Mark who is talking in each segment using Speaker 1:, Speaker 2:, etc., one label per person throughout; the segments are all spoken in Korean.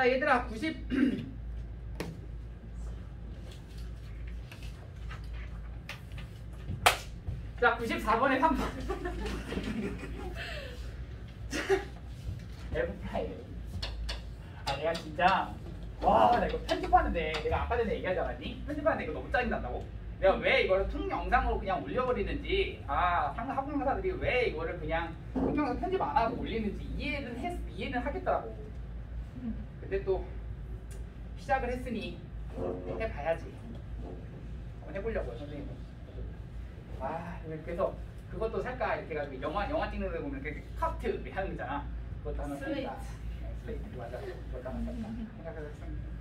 Speaker 1: 자 얘들아 90 자 94번에 3번 F 프라임. 아 내가 진짜 와 나 이거 편집하는데 내가 아까 전에 얘기하지 않았니? 편집하는데 이거 너무 짜증난다고? 내가 왜 이거를 통영상으로 그냥 올려버리는지 학부 강사들이 왜 이거를 그냥 통영상 편집 안 하고 올리는지 이해는 하겠더라고. 근데 또 시작을 했으니 해봐야지. 한번 해보려고요 선생님. 그래서 그것도 살까 이렇게 해가지고 영화 찍는 데 보면 이렇게 카트 이렇게 하는 거잖아. 그것도 하나 살까. 슬레이트 맞아. 그것도 하나 살까 생각해서 했습니다.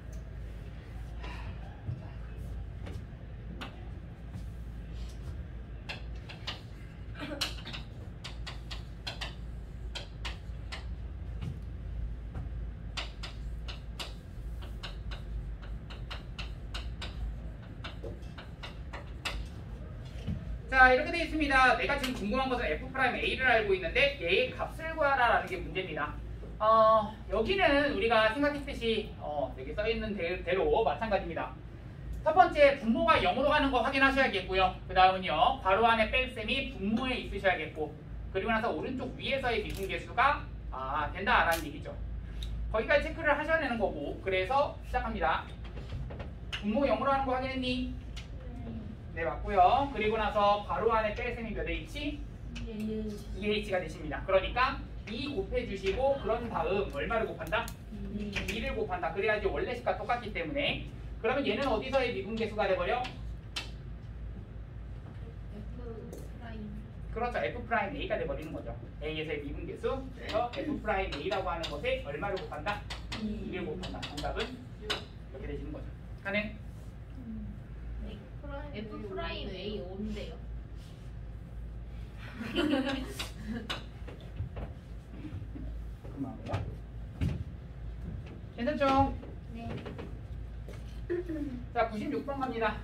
Speaker 1: 자 이렇게 되어 있습니다. 내가 지금 궁금한 것은 F'A를 알고 있는데 얘의 값을 구하라라는 게 문제입니다. 여기는 우리가 생각했듯이 여기 써있는 대로 마찬가지입니다. 첫 번째 분모가 0으로 가는 거 확인하셔야겠고요. 그 다음은요 괄호 안에 뺄셈이 분모에 있으셔야겠고, 그리고 나서 오른쪽 위에서의 미분계수가 된다라는 얘기죠. 거기까지 체크를 하셔야 되는 거고, 그래서 시작합니다. 분모 0으로 하는 거 확인했니? 네 맞고요. 그리고 나서 괄호 안에 뺄셈이 몇 H? 2H가 되십니다. 그러니까 2 곱해주시고 그런 다음 얼마를 곱한다? 2를 곱한다. 그래야지 원래식과 똑같기 때문에. 그러면 얘는 어디서의 미분계수가 돼버려? 그렇죠. F'A가 돼버리는 거죠. A에서의 미분계수. 그래서 F'A라고 하는 것에 얼마를 곱한다? 2를 곱한다. 정답은 이렇게 되시는 거죠. 가능?
Speaker 2: F'A 5인데요.
Speaker 1: 그만해요. 괜찮죠?
Speaker 2: 네.
Speaker 1: 자 96번 갑니다.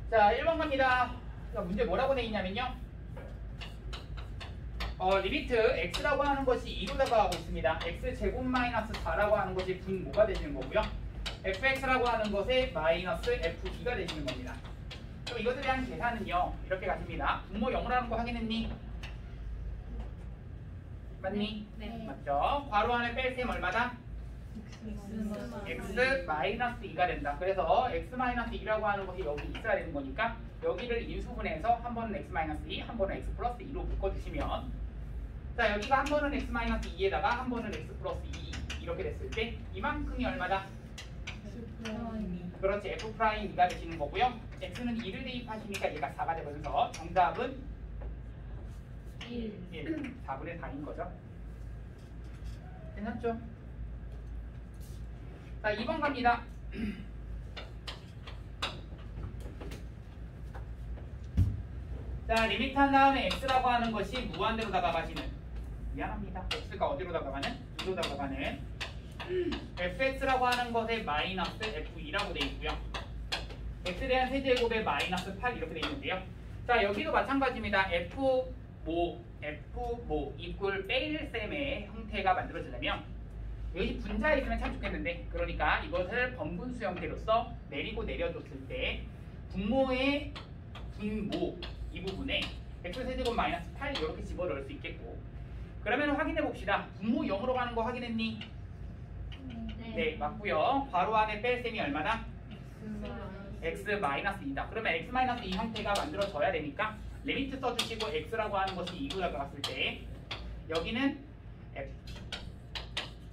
Speaker 1: 자 1번 갑니다. 자, 문제 뭐라고 돼 있냐면요, 리미트 x라고 하는 것이 2로 다가가고 있습니다. x제곱 마이너스 4라고 하는 것이 분모가 되시는 거고요. fx라고 하는 것에 마이너스 fb가 되시는 겁니다. 그럼 이것에 대한 계산은요 이렇게 가십니다. 분모 0으로 하는 거 확인했니? 맞니?
Speaker 2: 네.
Speaker 1: 맞죠? 괄호 안에 뺄셈 얼마다? x 마이너스 2가 된다. 그래서 x 마이너스 2라고 하는 것이 여기 있어야 되는 거니까 여기를 인수분해해서 한 번은 x 마이너스 2, 한 번은 x 플러스 2로 묶어주시면, 자 여기가 한 번은 x 마이너스 2에다가 한 번은 x 플러스 2 이렇게 됐을 때 이만큼이 얼마다? 그렇지. F'E가 되시는 거고요. x는 2를 대입하시니까 얘가 4가 되면서 정답은 1. 4분의 4인 거죠. 괜찮죠? 자 2번 갑니다. 자 리미트 한 다음에 x라고 하는 것이 무한대로 다가가시는, 미안합니다, x가 어디로 다가가는? 2로 다가가는 fx라고 하는 것에 마이너스 f2라고 되어 있고요. x에 대한 세제곱에 마이너스 8 이렇게 되어 있는데요. 자 여기도 마찬가지입니다. f모 이꼴 뺄셈의 형태가 만들어지려면 여기 분자에 있으면 참 좋겠는데, 그러니까 이것을 번분수 형태로서 내리고 내려줬을 때 분모의 분모 이 부분에 x세제곱 마이너스 8 이렇게 집어넣을 수 있겠고, 그러면 확인해 봅시다. 분모 0으로 가는 거 확인했니? 네 맞고요. 괄호 안에 뺄셈이 얼마다? x 마이너스 2다. 그러면 x 마이너스 2 형태가 만들어져야 되니까 리미트 써주시고 x라고 하는 것이 2로 다가갔을 때 여기는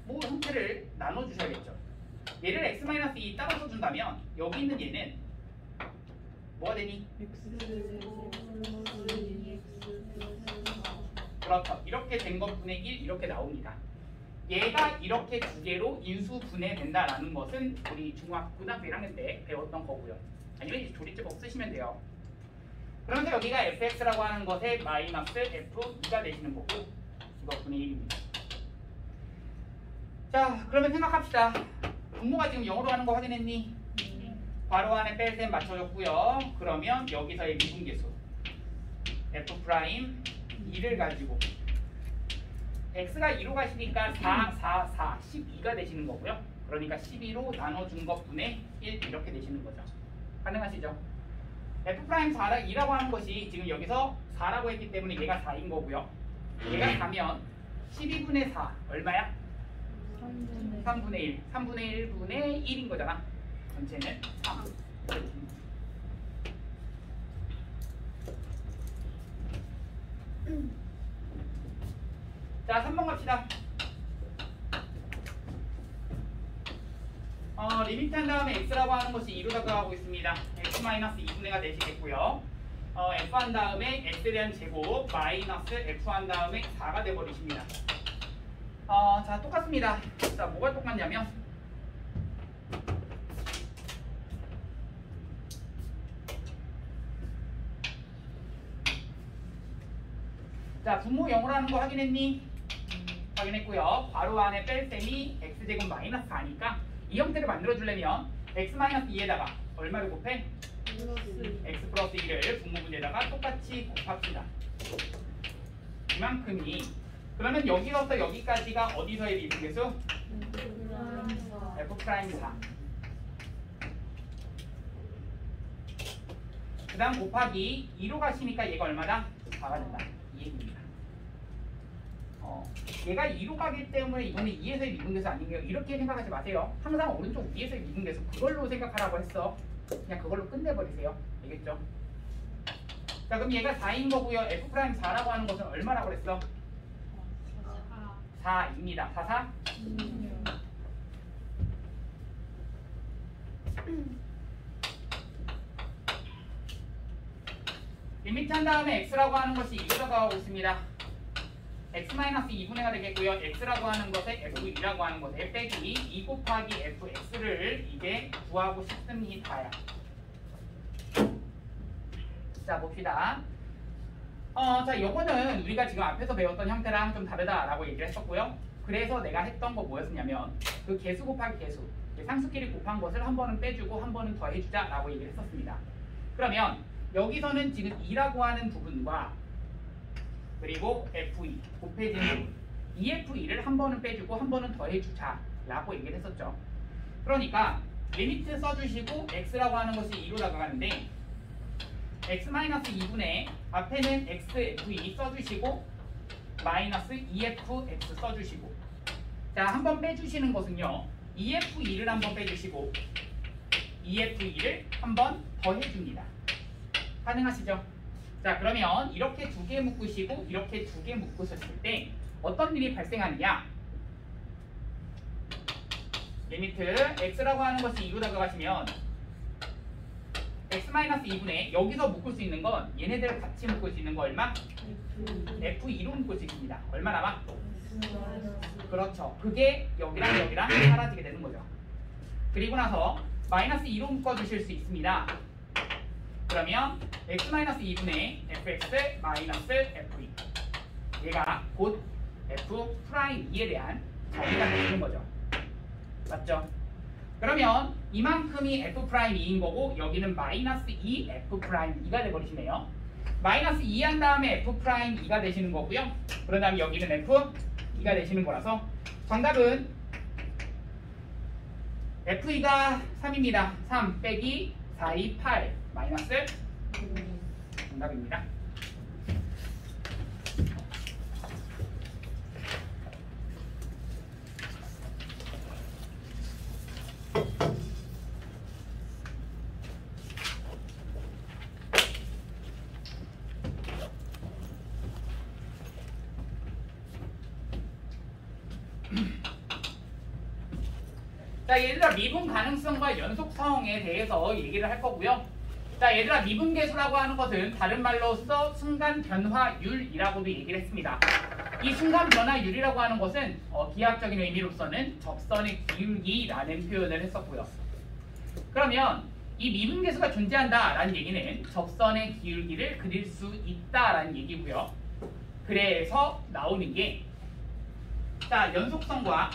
Speaker 1: 뭐 형태를 나눠주셔야겠죠. 얘를 x 마이너스 2 따로 써준다면 여기 있는 얘는 뭐가 되니? 그렇죠. 이렇게 된 것분의 1 이렇게 나옵니다. 얘가 이렇게 두 개로 인수분해된다라는 것은 우리 고등학교 1학년 때 배웠던 거고요. 아니면 이제 조리제법 쓰시면 돼요. 그러면서 여기가 fx라고 하는 것에 마이너스 f2가 되시는 거고 이거 분의 1입니다. 자, 그러면 생각합시다. 분모가 지금 0으로 하는 거 확인했니? 괄호 안에 뺄셈 맞춰줬고요. 그러면 여기서의 미분계수 f'2를 가지고 x가 2로 가시니까 4, 4, 4, 12가 되시는 거고요. 그러니까 12로 나눠준 것분의 1 이렇게 되시는 거죠. 가능하시죠? f'2라고 하는 것이 지금 여기서 4라고 했기 때문에 얘가 4인 거고요. 얘가 4면 12분의 4 얼마야? 3분의 1. 3분의 1분의 1인 거잖아. 전체는 3. 자, 3번 갑시다. 리미트 한 다음에 x라고 하는 것이 2로 다가가고 있습니다. x-2분의가 되시겠고요. f 한 다음에 x에 대한 제곱 마이너스 f 한 다음에 4가 돼버리십니다. 자, 똑같습니다. 자, 뭐가 똑같냐면 자, 분모 0으로 하는 거 확인했니? 확인했고요. 괄호 안에 뺄셈이 x제곱 마이너스 4니까 이 형태를 만들어주려면 x-2에다가 얼마를 곱해? x 플러스 1을 분모분에다가 똑같이 곱합시다. 이만큼이 그러면 여기서부터 여기까지가 어디서의 미분계수? f'4. 그 다음 곱하기 2로 가시니까 얘가 얼마다? 4가 된다. 이 얘기입니다. 얘가 2로 가기 때문에 이거는 2에서의 미분계수 아니에요. 이렇게 생각하지 마세요. 항상 오른쪽 위에서의 미분계수 그걸로 생각하라고 했어. 그냥 그걸로 끝내버리세요. 알겠죠? 자, 그럼 얘가 4인 거고요. f'4라고 하는 것은 얼마라고 그랬어? 4입니다. 4, 4? 리미트 한 다음에 x라고 하는 것이 2로 다가가고 있습니다. x-2분의가 되겠고요. x라고 하는 것에 f2라고 하는 것에 빼기 2 곱하기 fx를 이제 구하고 싶습니다. 자, 봅시다. 자, 요거는 우리가 지금 앞에서 배웠던 형태랑 좀 다르다라고 얘기를 했었고요. 그래서 내가 했던 거 뭐였냐면 그 개수 곱하기 개수, 상수끼리 곱한 것을 한 번은 빼주고 한 번은 더해주자라고 얘기를 했었습니다. 그러면 여기서는 지금 2라고 하는 부분과 그리고 f2 곱해지는 부분, 이 f2를 한 번은 빼주고 한 번은 더해주자라고 얘기를 했었죠. 그러니까 리미트 써주시고 x라고 하는 것이 2로 다가가는데 x-2분의 앞에는 xf2 써주시고 마이너스 2fx 써주시고 자, 한 번 빼주시는 것은요 2f2를 한 번 빼주시고 2f2를 한 번 더해줍니다. 가능하시죠? 자, 그러면 이렇게 두 개 묶으시고 이렇게 두 개 묶으셨을 때 어떤 일이 발생하느냐? 리미트 x라고 하는 것이 2로 다가가시면 x-2분의 여기서 묶을 수 있는 건 얘네들을 같이 묶을 수 있는 거 얼마? f2로 묶을 수 있습니다. 얼마 남아? 그렇죠. 그게 여기랑 여기랑 사라지게 되는 거죠. 그리고 나서 마이너스 2로 묶어주실 수 있습니다. 그러면 x-2분의 fx 마이너스 f2 얘가 곧 f'2에 대한 정의가 되는 거죠. 맞죠? 그러면 이만큼이 f'2인 거고 여기는 마이너스 2 f'2가 돼버리시네요. 마이너스 2 한 다음에 f'2가 되시는 거고요. 그런 다음에 여기는 f2가 되시는 거라서 정답은 f2가 3입니다. 3 빼기 4, 2, 8 마이너스 정답입니다. 자, 얘들아 미분 가능성과 연속성에 대해서 얘기를 할 거고요. 자, 얘들아 미분계수라고 하는 것은 다른 말로서 순간 변화율이라고도 얘기를 했습니다. 이 순간 변화율이라고 하는 것은 기하학적인 의미로서는 접선의 기울기라는 표현을 했었고요. 그러면 이 미분계수가 존재한다라는 얘기는 접선의 기울기를 그릴 수 있다라는 얘기고요. 그래서 나오는 게 자, 연속성과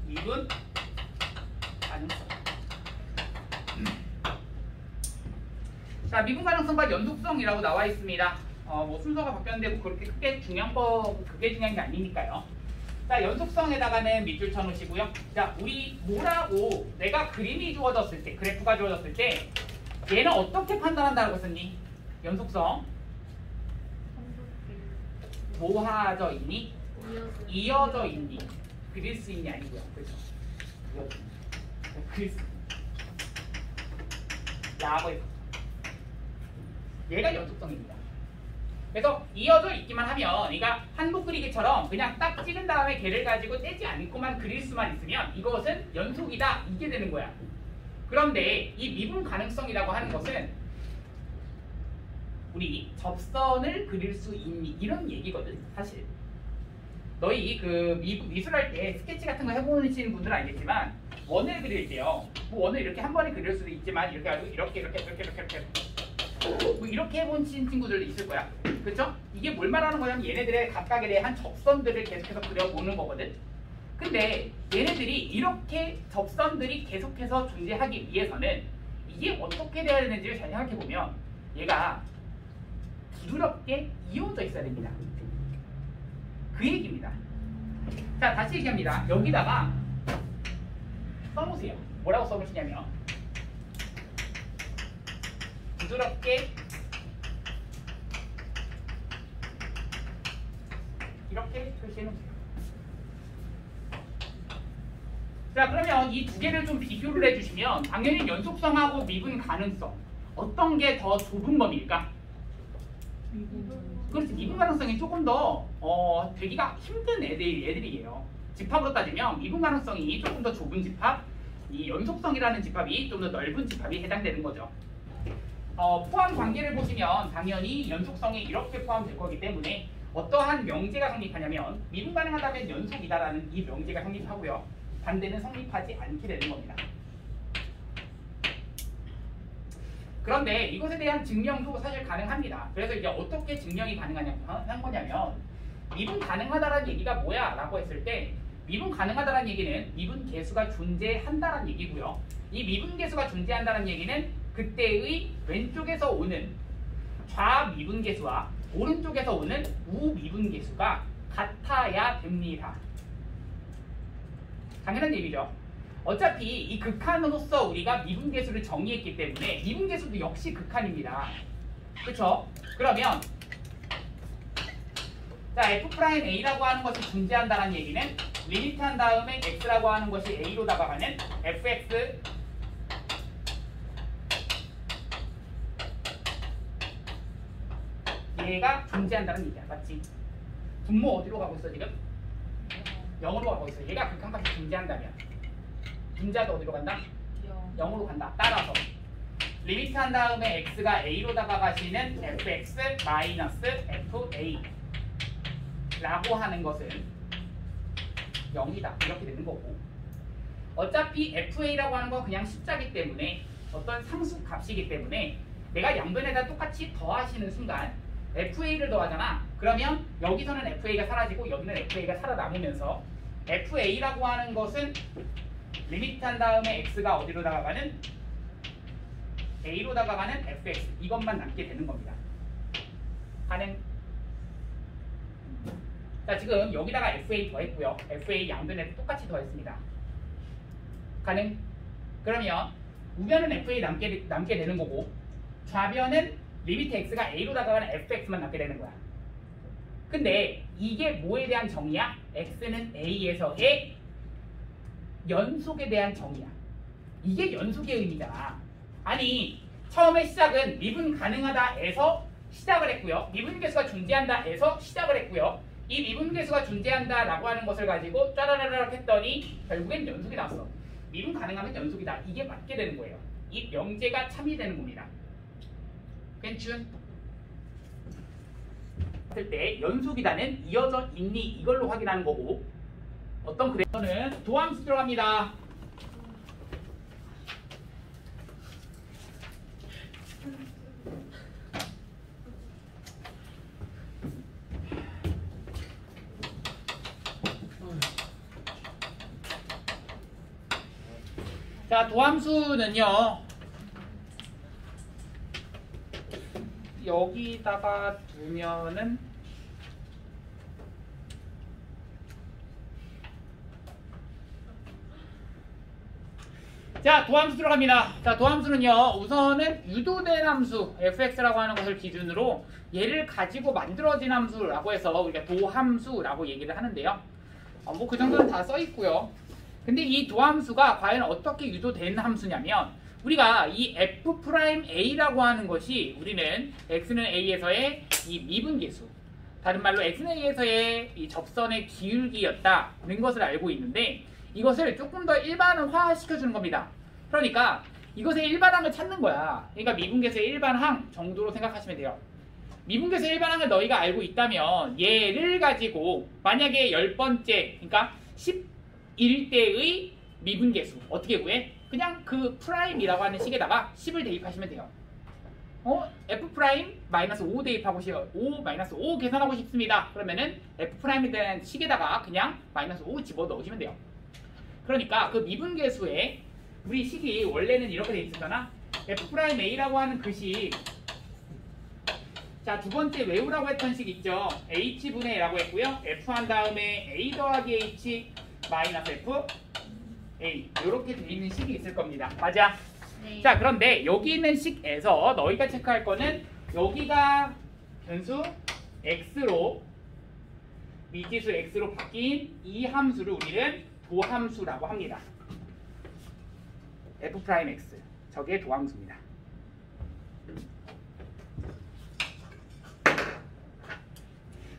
Speaker 1: 미분 가능성. 자, 미분 가능성과 연속성이라고 나와 있습니다. 뭐 순서가 바뀌었는데 뭐 그렇게 그게 중요한 게 아니니까요. 자, 연속성에다가는 밑줄 쳐놓으시고요. 자, 우리 뭐라고 내가 그림이 주어졌을 때, 그래프가 주어졌을 때 얘는 어떻게 판단한다고 했었니? 연속성 모아져 있니? 이어져 있니? 그릴 수 있니? 아니고요. 그렇죠? 그릴 수 있니? 라고 해서 얘가 연속성입니다. 그래서 이어져 있기만 하면 그러니까 한복 그리기처럼 그냥 딱 찍은 다음에 걔를 가지고 떼지 않고만 그릴 수만 있으면 이것은 연속이다 이게 되는 거야. 그런데 이 미분 가능성이라고 하는 것은 우리 접선을 그릴 수 있니 이런 얘기거든. 사실 너희 그 미술할 때 스케치 같은 거 해보시는 분들은 알겠지만 원을 그릴 때요. 뭐 원을 이렇게 한 번에 그릴 수도 있지만 이렇게 가지고 이렇게 뭐 이렇게 해본 친구들도 있을 거야. 그렇죠? 이게 뭘 말하는 거냐면 얘네들의 각각에 대한 접선들을 계속해서 그려보는 거거든. 근데 얘네들이 이렇게 접선들이 계속해서 존재하기 위해서는 이게 어떻게 돼야 되는지를 잘 생각해보면 얘가 부드럽게 이어져 있어야 됩니다. 그 얘기입니다. 자, 다시 얘기합니다. 여기다가 써보세요. 뭐라고 써보시냐면 부드럽게 이렇게 표시해놓으세요. 자, 그러면 이 두 개를 좀 비교를 해주시면 당연히 연속성하고 미분 가능성 어떤 게 더 좁은 범위일까? 그렇지, 미분 가능성이 조금 더 되기가 힘든 애들이에요. 집합으로 따지면 미분 가능성이 조금 더 좁은 집합, 이 연속성이라는 집합이 좀 더 넓은 집합이 해당되는 거죠. 포함 관계를 보시면 당연히 연속성이 이렇게 포함될 거기 때문에 어떠한 명제가 성립하냐면 미분 가능하다면 연속이다라는 이 명제가 성립하고요. 반대는 성립하지 않게 되는 겁니다. 그런데 이것에 대한 증명도 사실 가능합니다. 그래서 이제 어떻게 증명이 가능한 거냐면 미분 가능하다라는 얘기가 뭐야? 라고 했을 때 미분 가능하다라는 얘기는 미분 계수가 존재한다라는 얘기고요. 이 미분 계수가 존재한다는 얘기는 그때의 왼쪽에서 오는 좌미분 계수와 오른쪽에서 오는 우미분 계수가 같아야 됩니다. 당연한 얘기죠. 어차피 이 극한으로서 우리가 미분 계수를 정의했기 때문에 미분 계수도 역시 극한입니다. 그렇죠? 그러면 자, F'A라고 하는 것이 존재한다는 얘기는 리미트 한 다음에 X라고 하는 것이 A로 다가가는 fx 얘가 존재한다는 얘기야. 맞지? 분모 어디로 가고 있어 지금? 0으로 가고 있어. 얘가 극한값이 존재한다면 분자도 어디로 간다? 0으로 간다. 따라서 리미트 한 다음에 x가 a로 다가가시는 fx 마이너스 fa 라고 하는 것은 0이다. 이렇게 되는 거고, 어차피 fa라고 하는 건 그냥 숫자기 때문에 어떤 상수 값이기 때문에 내가 양변에다 똑같이 더하시는 순간 fa를 더하잖아. 그러면 여기서는 fa가 사라지고 여기는 fa가 살아남으면서 fa라고 하는 것은 리미트 한 다음에 x가 어디로 다가가는 a로 다가가는 fx 이것만 남게 되는 겁니다. 가능? 자, 지금 여기다가 fa 더했고요. fa 양변에 똑같이 더했습니다. 가능? 그러면 우변은 fa 남게 되는 거고 좌변은 리미트 x가 a로 다가가는 fx만 남게 되는 거야. 근데 이게 뭐에 대한 정의야? x는 a에서의 연속에 대한 정의야. 이게 연속의 의미잖아. 아니, 처음에 시작은 미분 가능하다에서 시작을 했고요. 미분 계수가 존재한다에서 시작을 했고요. 이 미분 계수가 존재한다라고 하는 것을 가지고 짜라라락 했더니 결국엔 연속이 나왔어. 미분 가능하면 연속이다. 이게 맞게 되는 거예요. 이 명제가 참이 되는 겁니다. 괜춘? 했을 때 연속이다는 이어져 있니 이걸로 확인하는 거고 어떤 그래프는 도함수 들어갑니다. 자, 도함수는요 여기다가 두면은 자, 도함수 들어갑니다. 자, 도함수는요 우선은 유도된 함수 fx라고 하는 것을 기준으로 얘를 가지고 만들어진 함수라고 해서 우리가 도함수라고 얘기를 하는데요. 뭐 그 정도는 다 써 있고요. 근데 이 도함수가 과연 어떻게 유도된 함수냐면 우리가 이 f'A라고 하는 것이 우리는 x는 a에서의 이 미분계수 다른 말로 x는 a에서의 이 접선의 기울기였다는 것을 알고 있는데 이것을 조금 더 일반화 시켜주는 겁니다. 그러니까 이것의 일반항을 찾는 거야. 그러니까 미분계수의 일반항 정도로 생각하시면 돼요. 미분계수의 일반항을 너희가 알고 있다면 얘를 가지고 만약에 10번째 그러니까 11대의 미분계수 어떻게 구해? 그냥 그 프라임이라고 하는 식에다가 10을 대입하시면 돼요. f 프라임 마이너스 5 대입하고 5 마이너스 5 계산하고 싶습니다. 그러면은 f 프라임에 대한 식에다가 그냥 마이너스 5 집어 넣으시면 돼요. 그러니까 그 미분계수에 우리 식이 원래는 이렇게 돼 있었잖아. f 프라임 a라고 하는 그 식. 자, 두 번째 외우라고 했던 식 있죠. h분의 a라고 했고요. f 한 다음에 a 더하기 h 마이너스 f a 이렇게 돼 있는 식이 있을 겁니다. 맞아?
Speaker 2: 네.
Speaker 1: 자, 그런데 여기 있는 식에서 너희가 체크할 거는 여기가 변수 x로 미지수 x로 바뀐 이 함수를 우리는 도함수라고 합니다. f'x 저게 도함수입니다.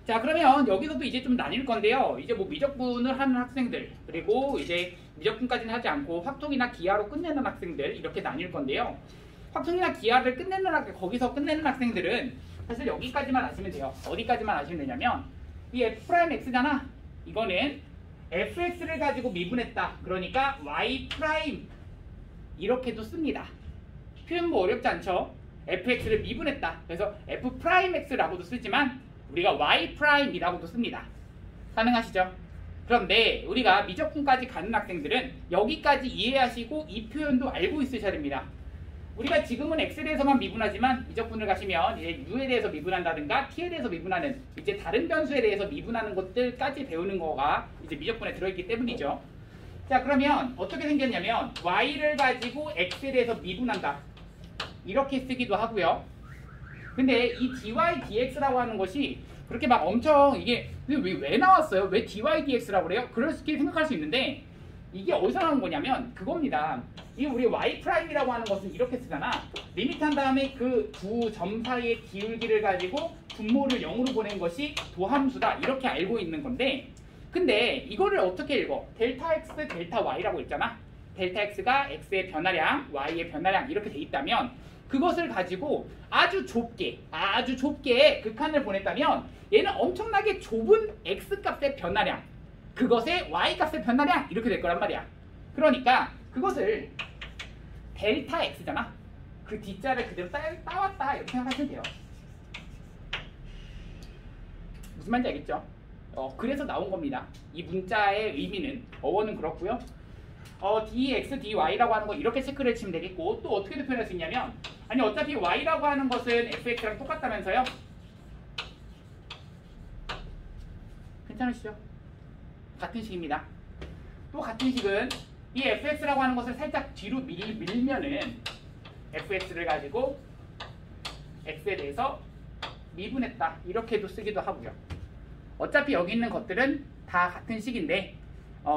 Speaker 1: 자, 그러면 여기서도 이제 좀 나뉠 건데요. 이제 뭐 미적분을 하는 학생들 그리고 이제 미적분까지는 하지 않고 확통이나 기하로 끝내는 학생들 이렇게 나뉠 건데요. 확통이나 기하를 거기서 끝내는 학생들은 사실 여기까지만 아시면 돼요. 어디까지만 아시면 되냐면 이 f'x잖아. 이거는 fx를 가지고 미분했다. 그러니까 y' 이렇게도 씁니다. 표현 뭐 어렵지 않죠? fx를 미분했다. 그래서 f'x라고도 쓰지만 우리가 y'이라고도 씁니다. 가능하시죠? 그런데 우리가 미적분까지 가는 학생들은 여기까지 이해하시고 이 표현도 알고 있으셔야 됩니다. 우리가 지금은 x에 대해서만 미분하지만 미적분을 가시면 이제 u에 대해서 미분한다든가 t에 대해서 미분하는 이제 다른 변수에 대해서 미분하는 것들까지 배우는 거가 이제 미적분에 들어있기 때문이죠. 자, 그러면 어떻게 생겼냐면 y를 가지고 x에 대해서 미분한다. 이렇게 쓰기도 하고요. 근데 이 dy dx라고 하는 것이 그렇게 막 엄청 이게 왜 나왔어요? 왜 dy dx라고 그래요? 그렇게 생각할 수 있는데 이게 어디서 나온 거냐면 그겁니다. 이 우리 y'이라고 하는 것은 이렇게 쓰잖아. 리미트 한 다음에 그 두 점 사이의 기울기를 가지고 분모를 0으로 보낸 것이 도함수다. 이렇게 알고 있는 건데 근데 이거를 어떻게 읽어? 델타 x, 델타 y라고 있잖아. 델타 x가 x의 변화량, y의 변화량 이렇게 돼 있다면 그것을 가지고 아주 좁게 극한을 보냈다면 얘는 엄청나게 좁은 x값의 변화량 그것의 y값의 변화량 이렇게 될 거란 말이야. 그러니까 그것을 델타 x잖아. 그 뒷자를 그대로 따왔다 이렇게 생각하시면 돼요. 무슨 말인지 알겠죠? 그래서 나온 겁니다. 이 문자의 의미는 어원은 그렇고요. dx, dy라고 하는 거 이렇게 체크를 치면 되겠고 또 어떻게 표현할 수 있냐면 아니 어차피 y라고 하는 것은 fx랑 똑같다면서요? 괜찮으시죠? 같은 식입니다. 또 같은 식은 이 fx라고 하는 것을 살짝 뒤로 밀면은 fx를 가지고 x에 대해서 미분했다 이렇게도 쓰기도 하고요. 어차피 여기 있는 것들은 다 같은 식인데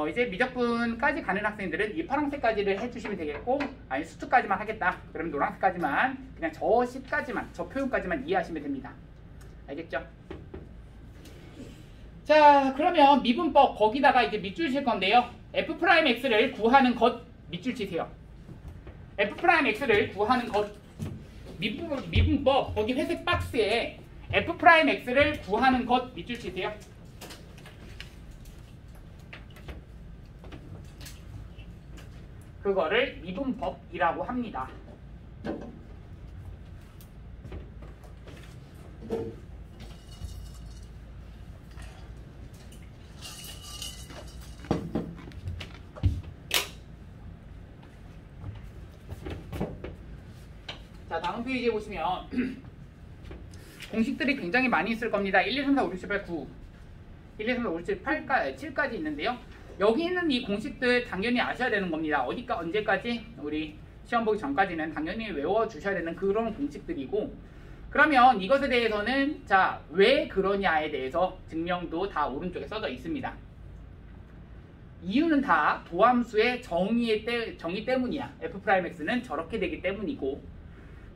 Speaker 1: 이제 미적분까지 가는 학생들은 이 파란색까지를 해주시면 되겠고 아니 수투까지만 하겠다. 그러면 노란색까지만 그냥 저 식까지만 저 표현까지만 이해하시면 됩니다. 알겠죠? 자, 그러면 미분법 거기다가 이제 밑줄 칠 건데요. f'x를 구하는 것 밑줄 치세요. f'x를 구하는 것 미분법 거기 회색 박스에 F'X를 구하는 것 밑줄 치세요. 그거를 미분법이라고 합니다. 자, 다음 페이지에 보시면 공식들이 굉장히 많이 있을 겁니다. 1, 2, 3, 4, 5, 6, 7, 8, 9 1, 2, 3, 4, 5, 6, 7, 8까지, 7까지 있는데요. 여기 있는 이 공식들 당연히 아셔야 되는 겁니다. 어디까 언제까지? 우리 시험 보기 전까지는 당연히 외워주셔야 되는 그런 공식들이고, 그러면 이것에 대해서는 자, 왜 그러냐에 대해서 증명도 다 오른쪽에 써져 있습니다. 이유는 다 도함수의 정의 때문이야. F'X는 저렇게 되기 때문이고,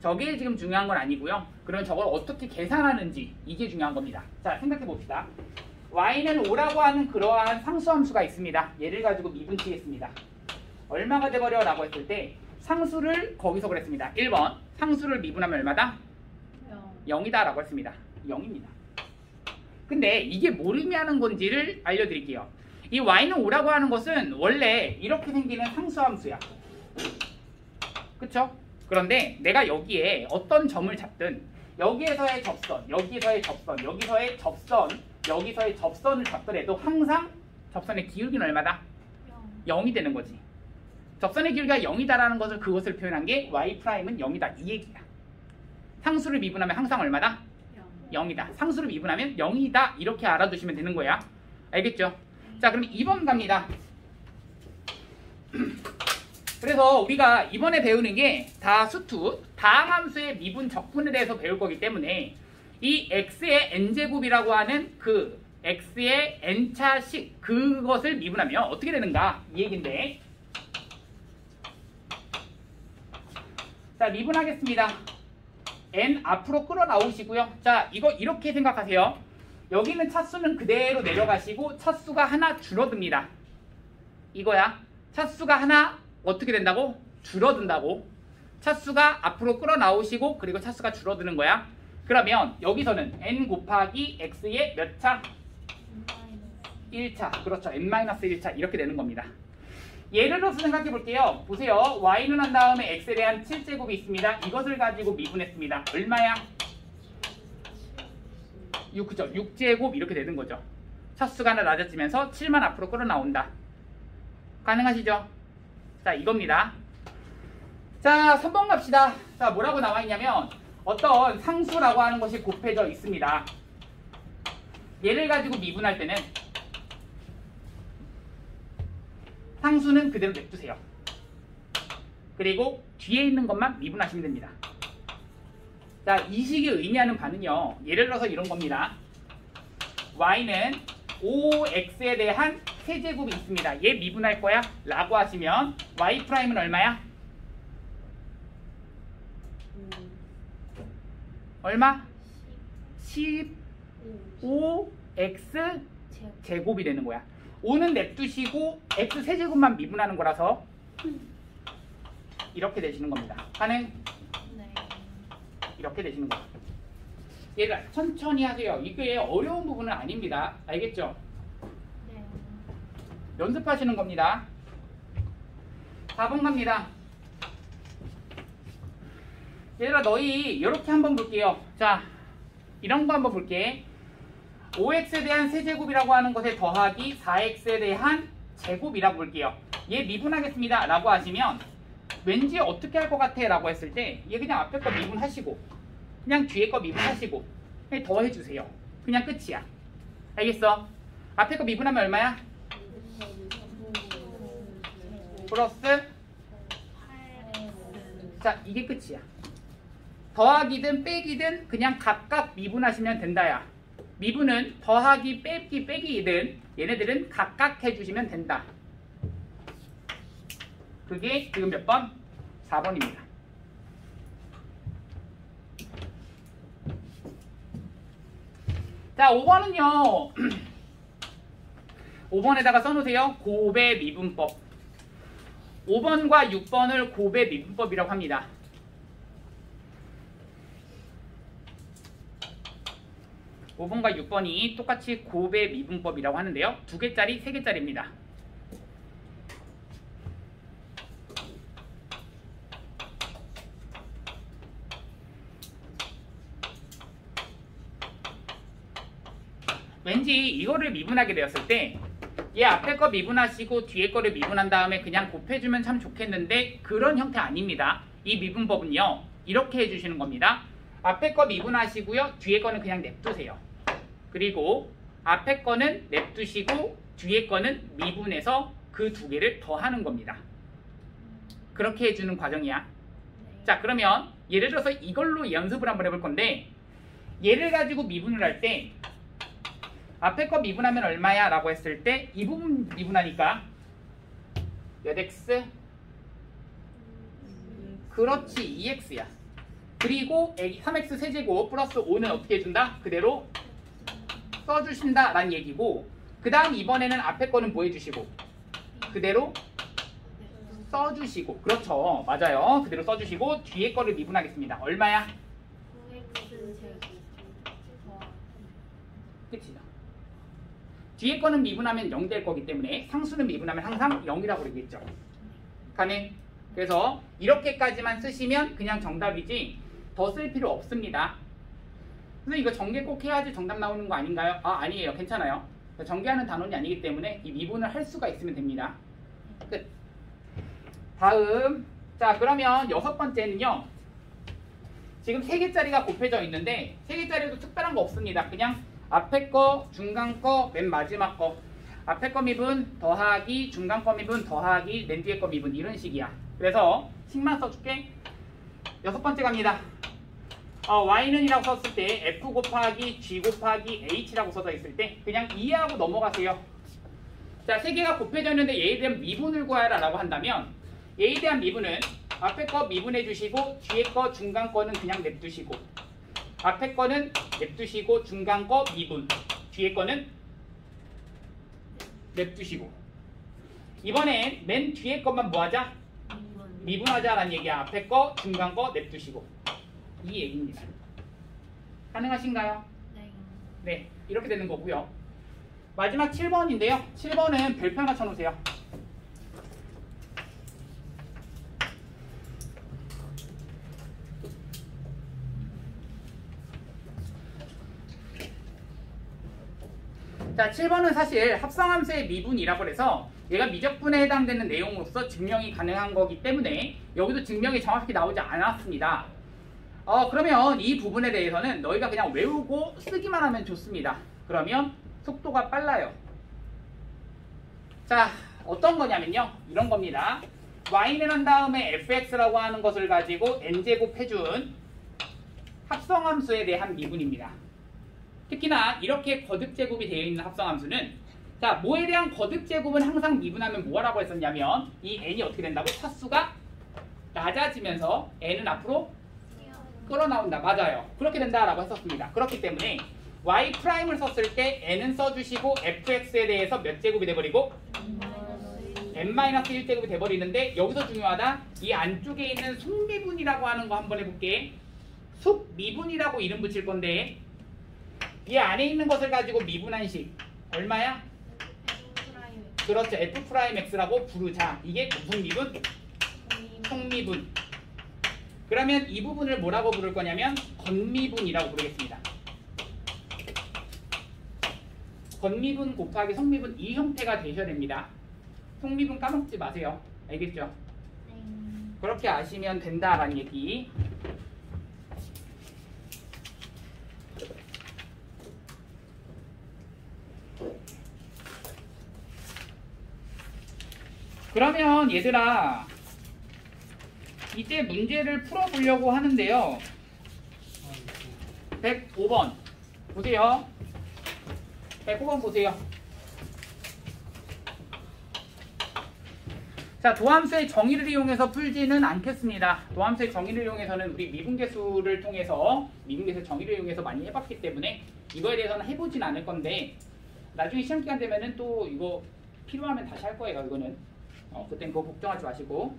Speaker 1: 저게 지금 중요한 건 아니고요. 그럼 저걸 어떻게 계산하는지, 이게 중요한 겁니다. 자, 생각해 봅시다. y는 5라고 하는 그러한 상수함수가 있습니다. 얘를 가지고 미분치겠습니다. 얼마가 돼버려? 라고 했을 때 상수를 거기서 그랬습니다. 1번 상수를 미분하면 얼마다? 0이다 라고 했습니다. 0입니다. 근데 이게 뭘 의미하는 건지를 알려드릴게요. 이 y는 5라고 하는 것은 원래 이렇게 생기는 상수함수야. 그쵸? 그런데 내가 여기에 어떤 점을 잡든 여기에서의 접선, 여기에서의 접선, 여기서의 접선, 여기서의 접선을 잡더라도 항상 접선의 기울기는 얼마다? 0이 되는 거지. 접선의 기울기가 0이다라는 것을 그것을 표현한 게 y'은 0이다 이 얘기야. 상수를 미분하면 항상 얼마다? 0이다. 상수를 미분하면 0이다 이렇게 알아두시면 되는 거야. 알겠죠? 자, 그럼 2번 갑니다. 그래서 우리가 이번에 배우는 게 다 수투, 다항함수의 미분 적분에 대해서 배울 거기 때문에 이 x의 n제곱이라고 하는 그 x의 n차식 그것을 미분하면 어떻게 되는가 이 얘기인데, 자, 미분하겠습니다. n 앞으로 끌어 나오시고요. 자, 이거 이렇게 생각하세요. 여기는 차수는 그대로 내려가시고 차수가 하나 줄어듭니다. 이거야. 차수가 하나 어떻게 된다고? 줄어든다고. 차수가 앞으로 끌어 나오시고 그리고 차수가 줄어드는 거야. 그러면 여기서는 n 곱하기 x의 몇 차? 1차. 그렇죠. n-1차 이렇게 되는 겁니다. 예를 들어서 생각해 볼게요. 보세요. y는 한 다음에 x에 대한 7제곱이 있습니다. 이것을 가지고 미분했습니다. 얼마야? 6, 그죠? 6제곱 이렇게 되는 거죠. 차수가 하나 낮아지면서 7만 앞으로 끌어 나온다. 가능하시죠? 자, 이겁니다. 자, 3번 갑시다. 자, 뭐라고 나와 있냐면 어떤 상수라고 하는 것이 곱해져 있습니다. 얘를 가지고 미분할 때는 상수는 그대로 냅두세요. 그리고 뒤에 있는 것만 미분하시면 됩니다. 자, 이 식이 의미하는 바는요. 예를 들어서 이런 겁니다. y는 5x에 대한 세제곱이 있습니다. 얘 미분할 거야? 라고 하시면 y'은 얼마야? 얼마? 15x 제곱이 되는 거야. 5는 냅두시고 x 세제곱만 미분하는 거라서 이렇게 되시는 겁니다. 가능?
Speaker 2: 네.
Speaker 1: 이렇게 되시는 거예요. 얘를 천천히 하세요. 이게 어려운 부분은 아닙니다. 알겠죠?
Speaker 2: 네.
Speaker 1: 연습하시는 겁니다. 4번 갑니다. 얘들아, 너희 이렇게 한번 볼게요. 자, 이런 거 한번 볼게. 5x에 대한 세제곱이라고 하는 것에 더하기 4x에 대한 제곱이라고 볼게요. 얘 미분하겠습니다 라고 하시면 왠지 어떻게 할 것 같아 라고 했을 때 얘 그냥 앞에 거 미분하시고 그냥 뒤에 거 미분하시고 그냥 더해주세요. 그냥 끝이야. 알겠어? 앞에 거 미분하면 얼마야? 플러스. 자, 이게 끝이야. 더하기든 빼기든 그냥 각각 미분하시면 된다야. 미분은 더하기, 빼기, 빼기이든 얘네들은 각각 해주시면 된다. 그게 지금 몇 번? 4번입니다. 자, 5번은요. 5번에다가 써놓으세요. 곱의 미분법. 5번과 6번을 곱의 미분법이라고 합니다. 5번과 6번이 똑같이 곱의 미분법이라고 하는데요. 2개짜리, 3개짜리입니다. 왠지 이거를 미분하게 되었을 때 얘 앞에 거 미분하시고 뒤에 거를 미분한 다음에 그냥 곱해주면 참 좋겠는데 그런 형태 아닙니다. 이 미분법은요. 이렇게 해주시는 겁니다. 앞에 거 미분하시고요. 뒤에 거는 그냥 냅두세요. 그리고 앞에 거는 냅두시고 뒤에 거는 미분해서 그 2개를 더하는 겁니다. 그렇게 해주는 과정이야. 자, 그러면 예를 들어서 이걸로 연습을 한번 해볼 건데 얘를 가지고 미분을 할 때 앞에 거 미분하면 얼마야? 라고 했을 때 이 부분 미분하니까 몇 x? 그렇지, 2x야. 그리고 3x 세제곱 플러스 5는 어떻게 해준다? 그대로 써주신다 라는 얘기고 그 다음 이번에는 앞에 거는 뭐 해주시고 그대로 써주시고 그렇죠. 맞아요. 그대로 써주시고 뒤에 거를 미분하겠습니다. 얼마야?
Speaker 2: 9x 제곱
Speaker 1: 끝이다. 뒤에 거는 미분하면 0 될 거기 때문에 상수는 미분하면 항상 0이라고 그러겠죠. 가네. 그래서 이렇게까지만 쓰시면 그냥 정답이지 더 쓸 필요 없습니다. 그래서 이거 전개 꼭 해야지 정답 나오는 거 아닌가요? 아니에요. 괜찮아요. 전개하는 단원이 아니기 때문에 이 미분을 할 수가 있으면 됩니다. 끝. 다음. 자, 그러면 6번째는요. 지금 3개짜리가 곱해져 있는데 3개짜리도 특별한 거 없습니다. 그냥 앞에 거, 중간 거, 맨 마지막 거. 앞에 거 미분 더하기, 중간 거 미분 더하기, 맨 뒤에 거 미분 이런 식이야. 그래서 식만 써줄게. 6번째 갑니다. y는 이라고 썼을 때 f 곱하기 g 곱하기 h라고 써져 있을 때 그냥 이해하고 넘어가세요. 자, 3개가 곱해져 있는데 얘에 대한 미분을 구하라 라고 한다면 얘에 대한 미분은 앞에 거 미분해 주시고 뒤에 거 중간 거는 그냥 냅두시고 앞에 거는 냅두시고 중간 거 미분 뒤에 거는 냅두시고 이번엔 맨 뒤에 것만 뭐하자? 미분하자라는 얘기야. 앞에 거 중간 거 냅두시고 이 얘기입니다. 가능하신가요? 네, 이렇게 되는 거고요. 마지막 7번인데요. 7번은 별표 하나 쳐놓으세요. 자, 7번은 사실 합성함수의 미분이라고 해서 얘가 미적분에 해당되는 내용으로서 증명이 가능한 거기 때문에 여기도 증명이 정확히 나오지 않았습니다. 그러면 이 부분에 대해서는 너희가 그냥 외우고 쓰기만 하면 좋습니다. 그러면 속도가 빨라요. 자, 어떤 거냐면요. 이런 겁니다. y는 한 다음에 fx라고 하는 것을 가지고 n제곱 해준 합성함수에 대한 미분입니다. 특히나 이렇게 거듭제곱이 되어 있는 합성함수는 자, 뭐에 대한 거듭제곱은 항상 미분하면 뭐라고 했었냐면 이 n이 어떻게 된다고? 차수가 낮아지면서 n은 앞으로 끌어나온다. 맞아요. 그렇게 된다라고 했었습니다. 그렇기 때문에 y'을 썼을 때 n은 써주시고 fx에 대해서 몇 제곱이 돼버리고 n-1제곱이 돼버리는데 여기서 중요하다. 이 안쪽에 있는 속미분이라고 하는 거 한번 해볼게. 속미분이라고 이름 붙일 건데 이 안에 있는 것을 가지고 미분한 식 얼마야? 그렇죠. f'x라고 부르자. 이게 무슨 미분? 속미분. 그러면 이 부분을 뭐라고 부를 거냐면 건미분이라고 부르겠습니다. 건미분 곱하기 속미분 이 형태가 되셔야 됩니다. 속미분 까먹지 마세요. 알겠죠? 그렇게 아시면 된다라는 얘기. 그러면 얘들아 이제 문제를 풀어보려고 하는데요. 105번 보세요. 105번 보세요. 자, 도함수의 정의를 이용해서 풀지는 않겠습니다. 도함수의 정의를 이용해서는 우리 미분계수를 통해서 미분계수 정의를 이용해서 많이 해봤기 때문에 이거에 대해서는 해보진 않을 건데 나중에 시험 기간 되면은 또 이거 필요하면 다시 할 거예요. 이거는 그땐 그거 걱정하지 마시고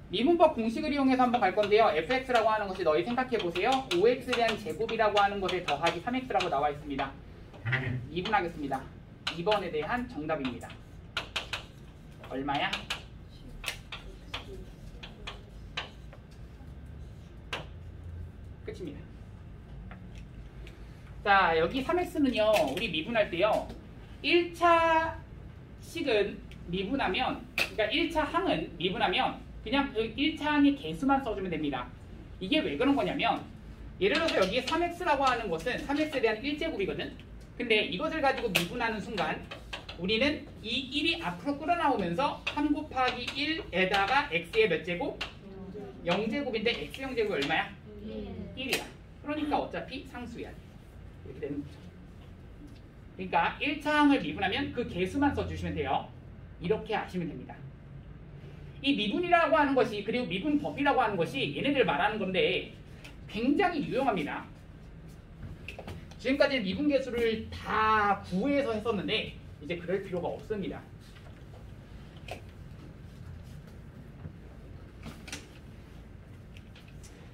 Speaker 1: 미분법 공식을 이용해서 한번 갈 건데요. fx라고 하는 것이 너희 생각해 보세요. 5x에 대한 제곱이라고 하는 것에 더하기 3x라고 나와 있습니다. 미분하겠습니다. 2번에 대한 정답입니다. 얼마야? 끝입니다. 자, 여기 3x는요. 우리 미분할 때요. 1차 식은 미분하면, 그러니까 1차 항은 미분하면 그냥 그 1차 항의 개수만 써주면 됩니다. 이게 왜 그런 거냐면, 예를 들어서 여기 3x라고 하는 것은 3x에 대한 1제곱이거든. 근데 이것을 가지고 미분하는 순간 우리는 이 1이 앞으로 끌어나오면서 3 곱하기 1에다가 x의 몇 제곱? 0제곱인데 x 0제곱이 얼마야? 1이야. 그러니까 어차피 상수야. 이렇게 되는 거죠. 그러니까 1차 항을 미분하면 그 개수만 써주시면 돼요. 이렇게 아시면 됩니다. 이 미분이라고 하는 것이, 그리고 미분법이라고 하는 것이 얘네들 말하는 건데 굉장히 유용합니다. 지금까지 미분계수를 다 구해서 했었는데 이제 그럴 필요가 없습니다.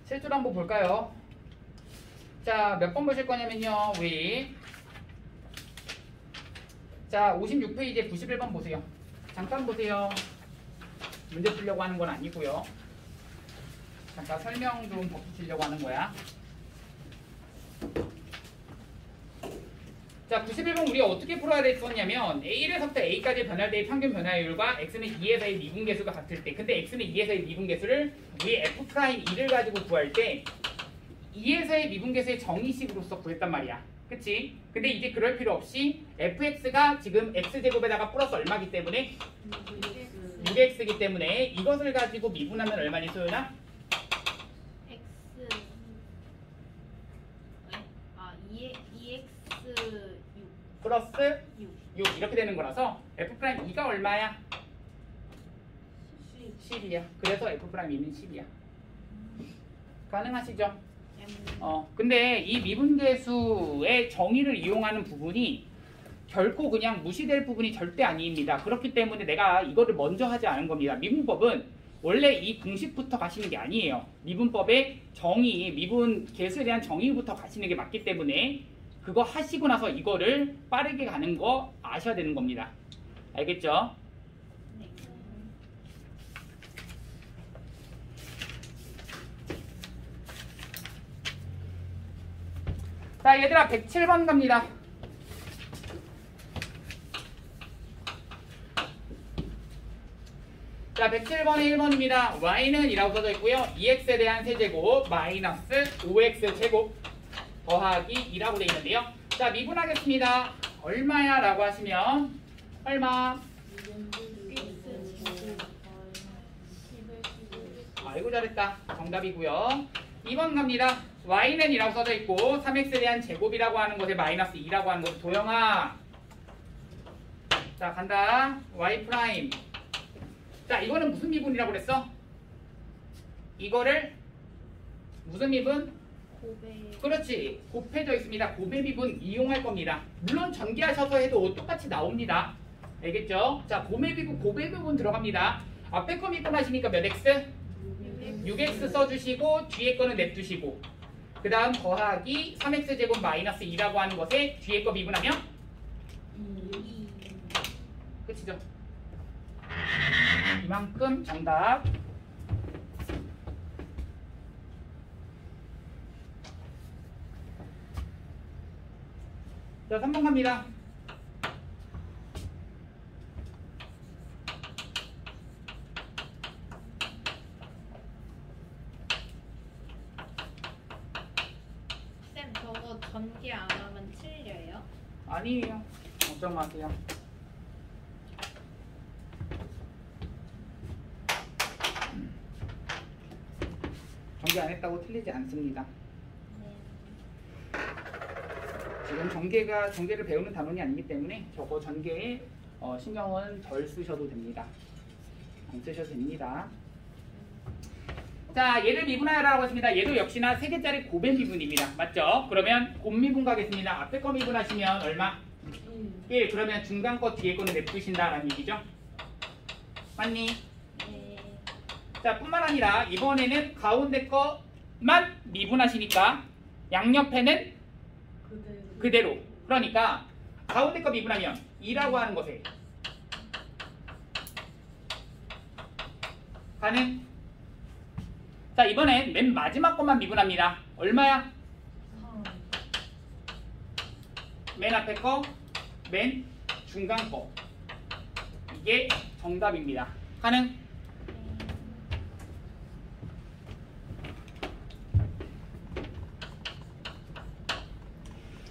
Speaker 1: 실제로 한번 볼까요? 자, 몇 번 보실 거냐면요. 우리 자, 56페이지에 91번 보세요. 잠깐 보세요. 문제 풀려고 하는 건 아니고요. 잠깐 설명 좀 덧붙이려고 하는 거야. 자, 91번 우리가 어떻게 풀어야 됐었냐면 A1에서부터 A까지 변할 때의 평균 변화율과 X는 2에서의 미분계수가 같을 때, 근데 X는 2에서의 미분계수를 우리 F'2를 가지고 구할 때 2에서의 미분계수의 정의식으로서 구했단 말이야. 그치? 근데 이제 그럴 필요 없이 fx가 지금 x제곱에다가 플러스 얼마기 때문에 6x이기 때문에 이것을 가지고 미분하면 얼마니 소연아?
Speaker 2: x 2x 6
Speaker 1: 플러스 6 이렇게 되는 거라서 f'2가 얼마야? 10이야. 그래서 f'2는 10이야. 가능하시죠? 근데 이 미분계수의 정의를 이용하는 부분이 결코 그냥 무시될 부분이 절대 아닙니다. 그렇기 때문에 내가 이거를 먼저 하지 않은 겁니다. 미분법은 원래 이 공식부터 가시는 게 아니에요. 미분법의 정의, 미분계수에 대한 정의부터 가시는 게 맞기 때문에 그거 하시고 나서 이거를 빠르게 가는 거 아셔야 되는 겁니다. 알겠죠? 자, 얘들아 107번 갑니다. 자, 107번이 1번입니다. y는 이라고 써져 있고요. 2x에 대한 세제곱 마이너스 5x 제곱 더하기 2라고 되어 있는데요. 자, 미분하겠습니다. 얼마야? 라고 하시면 얼마? 아이고 잘했다. 정답이고요. 2번 갑니다. y는 이라고 써져 있고 3x에 대한 제곱이라고 하는 것에 마이너스 2라고 하는 것. 도영아. 자, 간다. y 프라임. 자, 이거는 무슨 미분이라고 그랬어? 이거를 무슨 미분?
Speaker 2: 고배.
Speaker 1: 그렇지. 곱해져 있습니다. 고배 미분 이용할 겁니다. 물론 전개하셔서 해도 똑같이 나옵니다. 알겠죠? 자, 고배 미분 들어갑니다. 앞에 거 미분하시니까 몇 x? 6x 써주시고 뒤에 거는 냅두시고 그 다음 더하기 3x제곱 마이너스 2라고 하는 것에 뒤에 거 미분하면
Speaker 2: 2.
Speaker 1: 끝이죠. 이만큼 정답. 자, 3번 갑니다.
Speaker 2: 쌤, 저거 전개 안 하면 틀려요?
Speaker 1: 아니에요. 걱정 마세요. 전개 안 했다고 틀리지 않습니다.
Speaker 2: 네.
Speaker 1: 지금 전개를 배우는 단원이 아니기 때문에 저거 전개에 신경은 덜 쓰셔도 됩니다. 안 쓰셔도 됩니다. 자, 얘를 미분하라고 했습니다. 얘도 역시나 3개짜리 고배 미분입니다. 맞죠? 그러면 곱미분 가겠습니다. 앞에 거 미분하시면 얼마? 1. 그러면 중간 거 뒤에 거는 냅두신다라는 얘기죠? 맞니?
Speaker 2: 네.
Speaker 1: 자, 뿐만 아니라 이번에는 가운데 거만 미분하시니까 양옆에는 그대로. 그러니까 가운데 거 미분하면 2라고 하는 것에 가는. 자, 이번엔 맨 마지막 것만 미분합니다. 얼마야? 맨 앞에 거, 맨 중간 거. 이게 정답입니다. 가능?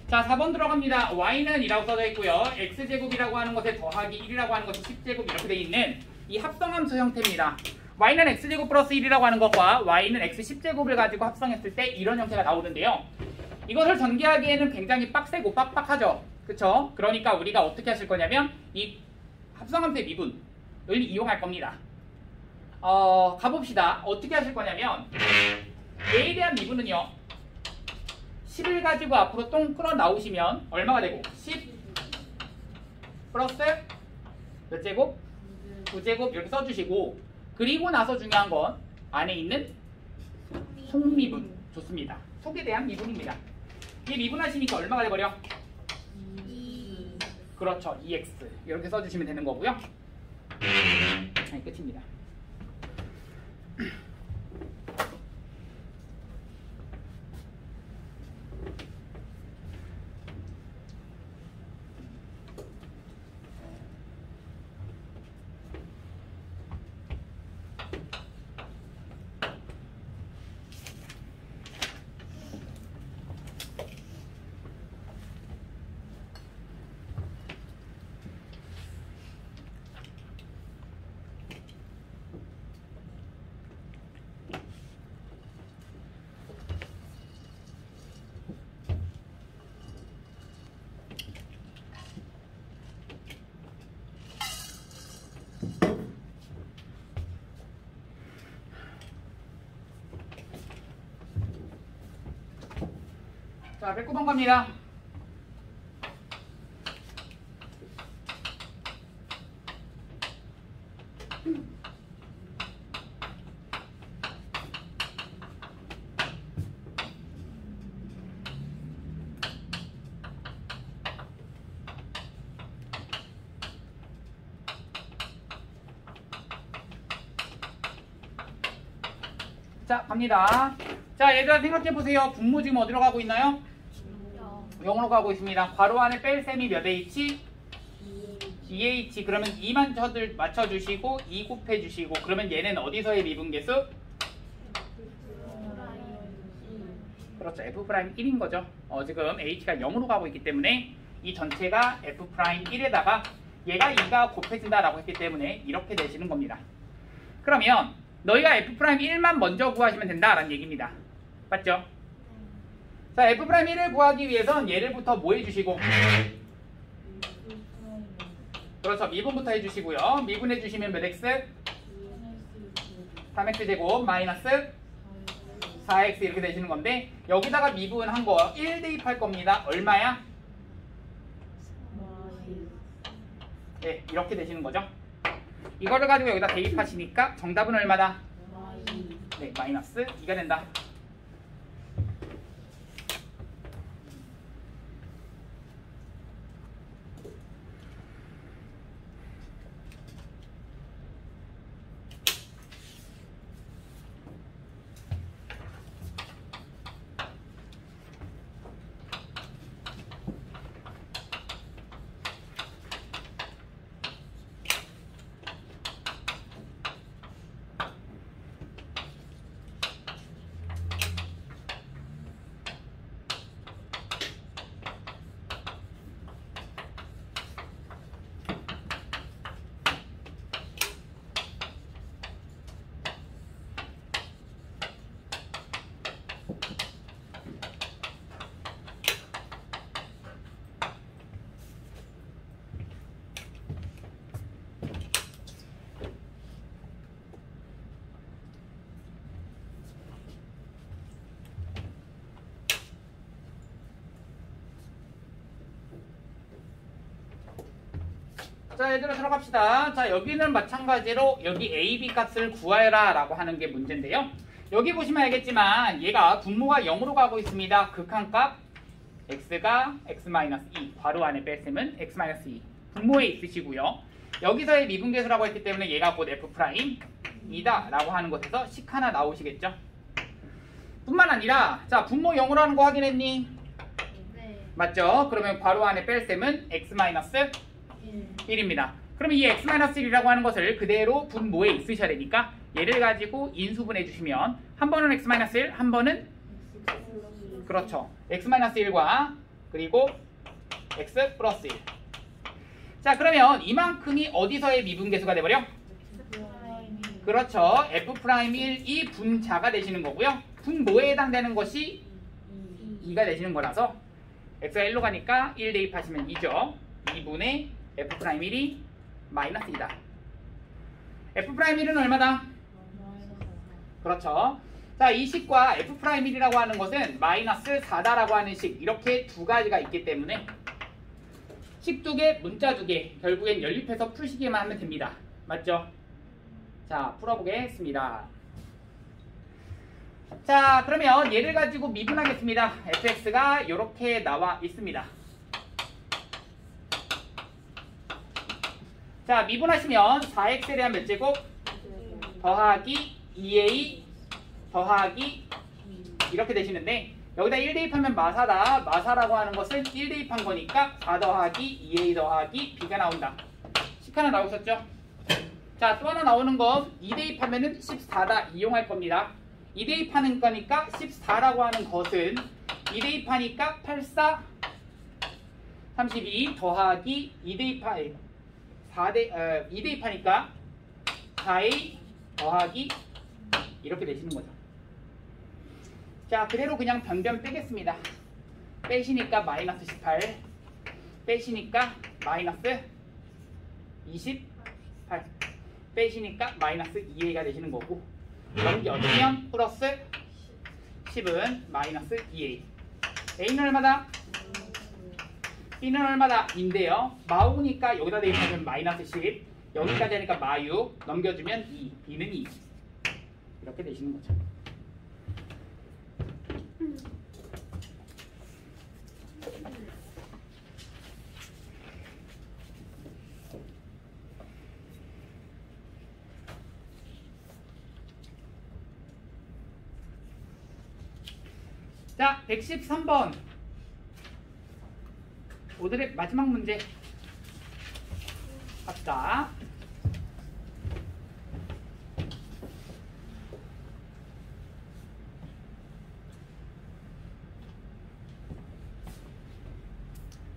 Speaker 1: 자, 4번 들어갑니다. y는 2라고 써져 있고요. x제곱이라고 하는 것에 더하기 1이라고 하는 것이 10제곱 이렇게 되어 있는 이 합성함수 형태입니다. y는 x제곱 플러스 1이라고 하는 것과 y는 x 10제곱을 가지고 합성했을 때 이런 형태가 나오는데요. 이것을 전개하기에는 굉장히 빡세고 빡빡하죠. 그쵸? 그러니까 우리가 어떻게 하실 거냐면 이 합성함수의 미분을 이용할 겁니다. 가봅시다. 어떻게 하실 거냐면 a에 대한 미분은요. 10을 가지고 앞으로 똥 끌어 나오시면 얼마가 되고 10 플러스 몇 제곱? 9제곱 이렇게 써주시고 그리고 나서 중요한 건 안에 있는 속미분. 좋습니다. 속에 대한 미분입니다. 이 미분하시니까 얼마가 돼버려?
Speaker 2: 2.
Speaker 1: 그렇죠. 2x 이렇게 써주시면 되는 거고요. 네, 끝입니다. 자, 109번 갑니다. 자, 갑니다. 자, 얘들아 생각해보세요. 분모 지금 어디로 가고 있나요? 0으로 가고 있습니다. 괄호 안에 뺄 셈이 몇 h? 2h. 그러면 2만 맞춰주시고 2 곱해주시고 그러면 얘는 어디서의 미분계수? 그렇죠. f'1인 거죠. 지금 h가 0으로 가고 있기 때문에 이 전체가 f'1에다가 얘가 2가 곱해진다라고 했기 때문에 이렇게 되시는 겁니다. 그러면 너희가 f'1만 먼저 구하시면 된다라는 얘기입니다. 맞죠? 자, f'1을 구하기 위해선 얘를부터 뭐 해주시고 그렇죠. 미분부터 해주시고요. 미분해주시면 몇 x? 3x제곱 마이너스 4x 이렇게 되시는 건데 여기다가 미분한 거 1 대입할 겁니다. 얼마야? 네, 이렇게 되시는 거죠. 이거를 가지고 여기다 대입하시니까 정답은 얼마다? 네, 마이너스 2가 된다. 자, 얘들아 들어갑시다. 자, 여기는 마찬가지로 여기 a, b 값을 구하라 라고 하는 게 문제인데요. 여기 보시면 알겠지만 얘가 분모가 0으로 가고 있습니다. 극한값 x가 x-2 괄호 안에 뺐으면 x-2 분모에 있으시고요. 여기서의 미분계수라고 했기 때문에 얘가 곧 f'이다 라고 하는 것에서 식 하나 나오시겠죠. 뿐만 아니라 자, 분모 0으로 하는 거 확인했니?
Speaker 2: 네.
Speaker 1: 맞죠? 그러면 괄호 안에 뺄셈은 x-1입니다. 그럼 이 x-1이라고 하는 것을 그대로 분모에 있으셔야 되니까 얘를 가지고 인수분해 주시면 한 번은 x-1, 한 번은 그렇죠. x-1과 그리고 x 플러스 1. 자, 그러면 이만큼이 어디서의 미분계수가 돼버려? 그렇죠. f'1이 분자가 되시는 거고요. 분모에 해당되는 것이 2가 되시는 거라서 x가 1로 가니까 1 대입하시면 2죠. 2분의 f'1이 마이너스 2다. f'1은 얼마다? 그렇죠. 자, 이 식과 f'1이라고 하는 것은 마이너스 4다라고 하는 식, 이렇게 두 가지가 있기 때문에 식 두 개, 문자 두 개, 결국엔 연립해서 푸시기만 하면 됩니다. 맞죠? 자, 풀어보겠습니다. 자, 그러면 얘를 가지고 미분하겠습니다. fx가 이렇게 나와 있습니다. 자, 미분하시면 4x에 대한 몇 제곱? 더하기 2a 더하기 이렇게 되시는데 여기다 1 대입하면 마사다. 마사라고 하는 것은 1 대입한 거니까 4 더하기 2a 더하기 b가 나온다. 식 하나 나오셨죠? 자, 또 하나 나오는 거 2 대입하면은 14다 이용할 겁니다. 2 대입하는 거니까 14라고 하는 것은 2 대입하니까 84 32 더하기 2 대입하니까 4a 더하기 이렇게 되시는 거죠. 자, 그대로 그냥 변변 빼겠습니다. 빼시니까 마이너스 18 빼시니까 마이너스 28 빼시니까 마이너스 2a가 되시는 거고 넘겨주면 플러스 10은 마이너스 2a. a는 얼마다? b는 얼마다? 인데요. 마우니까 여기다 대입하면 마이너스 10 여기까지 하니까 마유 넘겨주면 2 b는 2 이렇게 되시는 거죠. 자, 113번 오늘의 마지막 문제 갑시다.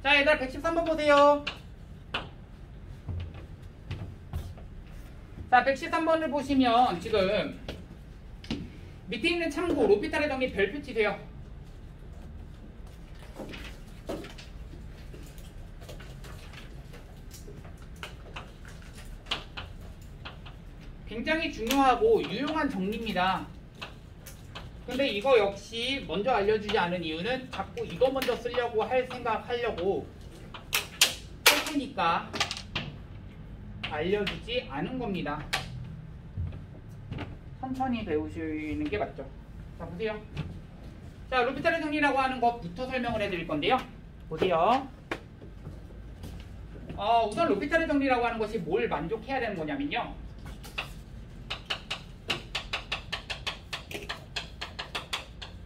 Speaker 1: 자, 얘들아 113번 보세요. 자, 113번을 보시면 지금 밑에 있는 참고 로피탈의 정리 별표 치세요. 굉장히 중요하고 유용한 정리입니다. 근데 이거 역시 먼저 알려주지 않은 이유는 자꾸 이거 먼저 쓰려고 할 생각하려고 할 테니까 알려주지 않은 겁니다. 천천히 배우시는 게 맞죠. 자, 보세요. 자, 로피탈의 정리라고 하는 것부터 설명을 해드릴 건데요. 보세요. 우선 로피탈의 정리라고 하는 것이 뭘 만족해야 되는 거냐면요.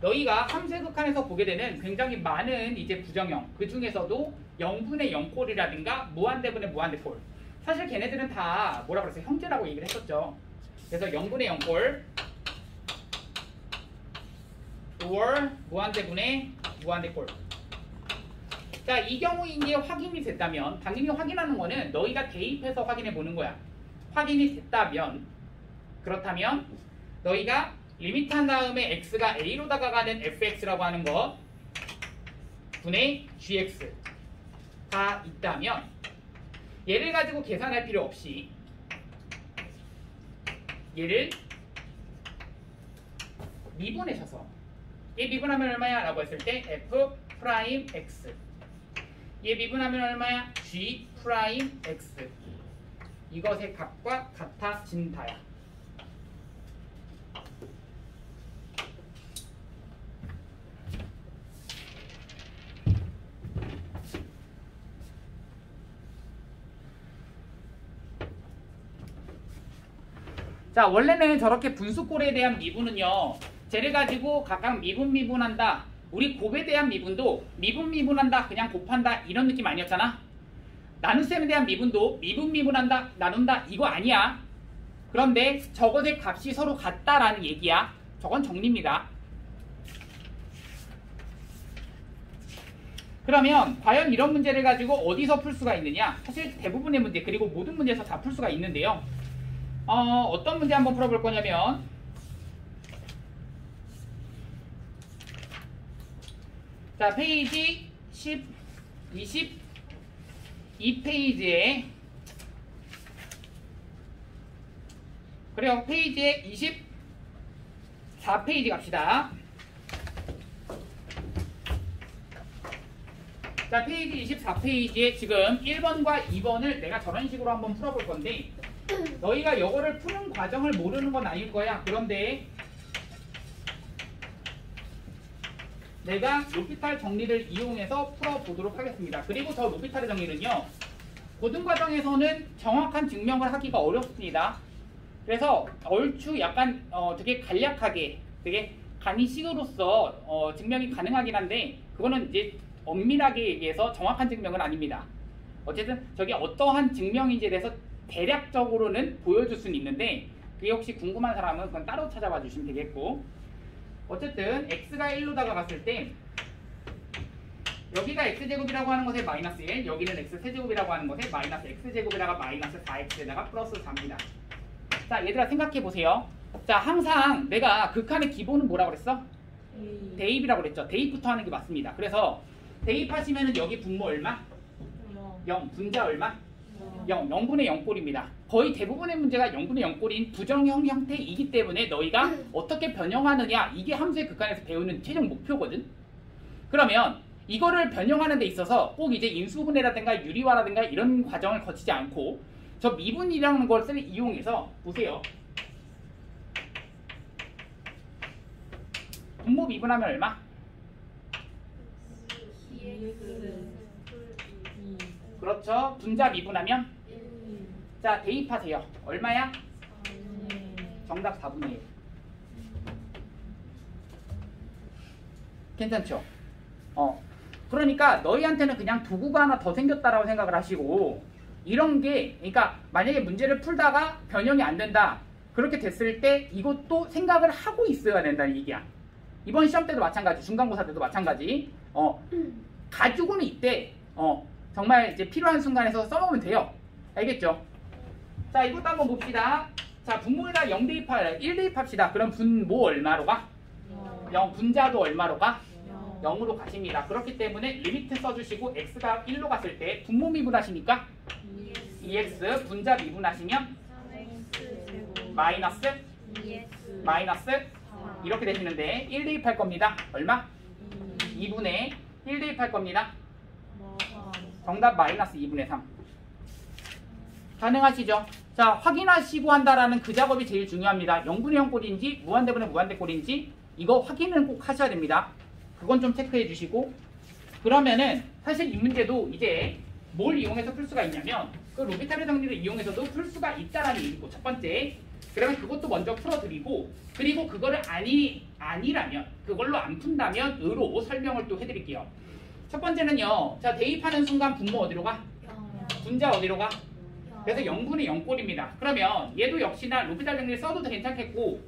Speaker 1: 너희가 함수의 극한에서 보게 되는 굉장히 많은 이제 부정형, 그 중에서도 0분의 0꼴이라든가 무한대분의 무한대꼴. 사실 걔네들은 다 뭐라 그랬어요? 형제라고 얘기를 했었죠. 그래서 0분의 0꼴 or 무한대분의 무한대꼴. 자, 이 경우인 게 확인이 됐다면 당연히 확인하는 거는 너희가 대입해서 확인해 보는 거야. 확인이 됐다면 그렇다면 너희가 리미트 한 다음에 x가 a로 다가가는 fx라고 하는 것 분의 gx가 있다면 얘를 가지고 계산할 필요 없이 얘를 미분하셔서 얘 미분하면 얼마야? 라고 했을 때 f'x 얘 미분하면 얼마야? g'x 이것의 값과 같아진다야. 자, 원래는 저렇게 분수꼴에 대한 미분은요, 쟤를 가지고 각각 미분한다. 우리 곱에 대한 미분도 미분한다, 그냥 곱한다 이런 느낌 아니었잖아. 나눗셈에 대한 미분도 미분한다, 나눈다 이거 아니야. 그런데 저것의 값이 서로 같다라는 얘기야. 저건 정리입니다. 그러면 과연 이런 문제를 가지고 어디서 풀 수가 있느냐? 사실 대부분의 문제 그리고 모든 문제에서 다 풀 수가 있는데요. 어떤 문제 한번 풀어볼 거냐면 자, 페이지 22페이지에 그래요. 페이지에 24페이지 갑시다. 자, 페이지 24페이지에 지금 1번과 2번을 내가 저런 식으로 한번 풀어볼 건데 너희가 이거를 푸는 과정을 모르는 건 아닐 거야. 그런데 내가 로피탈 정리를 이용해서 풀어보도록 하겠습니다. 그리고 저 로피탈의 정리는요, 고등과정에서는 정확한 증명을 하기가 어렵습니다. 그래서 얼추 약간 되게 간략하게 되게 간이식으로서 증명이 가능하긴 한데 그거는 이제 엄밀하게 얘기해서 정확한 증명은 아닙니다. 어쨌든 저게 어떠한 증명인지에 대해서 대략적으로는 보여줄 수는 있는데 그게 혹시 궁금한 사람은 그건 따로 찾아봐 주시면 되겠고, 어쨌든 x가 1로 다가갔을 때 여기가 x제곱이라고 하는 것에 마이너스 1, 여기는 x세제곱이라고 하는 것에 마이너스 x제곱에다가 마이너스 4x에다가 플러스 4입니다. 자, 얘들아 생각해 보세요. 자, 항상 내가 극한의 기본은 뭐라고 그랬어? 대입이라고 그랬죠. 대입부터 하는 게 맞습니다. 그래서 대입하시면은 여기 분모 얼마? 0. 분자 얼마? 0. 0분의 0꼴입니다. 거의 대부분의 문제가 0분의 0꼴인 부정형 형태이기 때문에 너희가 어떻게 변형하느냐, 이게 함수의 극한에서 배우는 최종 목표거든. 그러면 이거를 변형하는 데 있어서 꼭 이제 인수분해라든가 유리화라든가 이런 과정을 거치지 않고 저 미분이라는 것을 이용해서 보세요. 분모 미분하면 얼마? 그렇죠. 분자 미분하면? 자, 대입하세요. 얼마야? 정답 4분의 1. 괜찮죠? 그러니까 너희한테는 그냥 도구가 하나 더 생겼다라고 생각을 하시고, 이런 게 그러니까 만약에 문제를 풀다가 변형이 안 된다, 그렇게 됐을 때 이것도 생각을 하고 있어야 된다는 얘기야. 이번 시험 때도 마찬가지, 중간고사 때도 마찬가지. 가지고는 이때 정말 이제 필요한 순간에서 써먹으면 돼요. 알겠죠? 자, 이것도 한번 봅시다. 자, 분모에다 0 대입할 1 대입합시다. 그럼 분모 얼마로 가? 0. 분자도 얼마로 가? 0으로 가십니다. 그렇기 때문에 리미트 써주시고 x가 1로 갔을 때 분모 미분하시니까 2x, 분자 미분하시면 마이너스 이렇게 되시는데 1 대입할 겁니다. 얼마? 2분의 1 대입할 겁니다. 정답 마이너스 2분의 3. 가능하시죠? 자, 확인하시고 한다라는 그 작업이 제일 중요합니다. 0분의 0 꼴인지 무한대분의 무한대 꼴인지 이거 확인은 꼭 하셔야 됩니다. 그건 좀 체크해 주시고, 그러면은 사실 이 문제도 이제 뭘 이용해서 풀 수가 있냐면 그 로피탈의 정리를 이용해서도 풀 수가 있다라는 얘기고, 첫 번째. 그러면 그것도 먼저 풀어드리고, 그리고 그거를 아니라면, 그걸로 안 푼다면 으로 설명을 또 해드릴게요. 첫 번째는요, 자, 대입하는 순간 분모 어디로 가? 분자 어디로 가? 그래서 0분의 0꼴입니다. 그러면 얘도 역시나 로피탈 정리를 써도 괜찮겠고,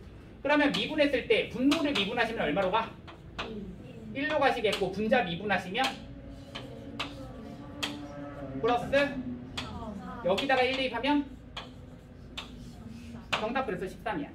Speaker 1: 그러면 미분했을 때 분모를 미분하시면 얼마로 가? 1로 가시겠고, 분자 미분하시면 플러스 여기다가 1 대입하면 정답, 그래서 13이야.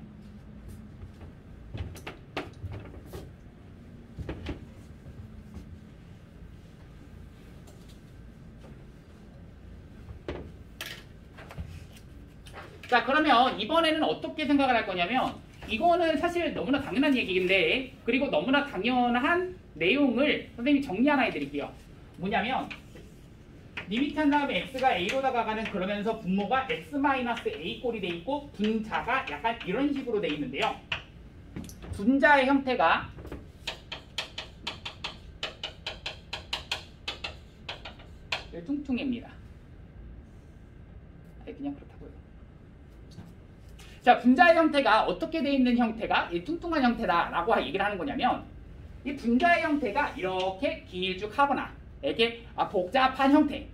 Speaker 1: 자, 그러면 이번에는 어떻게 생각을 할 거냐면, 이거는 사실 너무나 당연한 얘기인데, 그리고 너무나 당연한 내용을 선생님이 정리 하나 해드릴게요. 뭐냐면 리미트 한 다음에 x가 a로 다가가는 그러면서 분모가 x-a 꼴이 돼 있고 분자가 약간 이런 식으로 돼 있는데요. 분자의 형태가 뚱뚱입니다. 그냥 그렇다고요. 자, 분자의 형태가 어떻게 돼 있는 형태가 이 뚱뚱한 형태다라고 얘기를 하는 거냐면 이 분자의 형태가 이렇게 길쭉하거나 이렇게 복잡한 형태.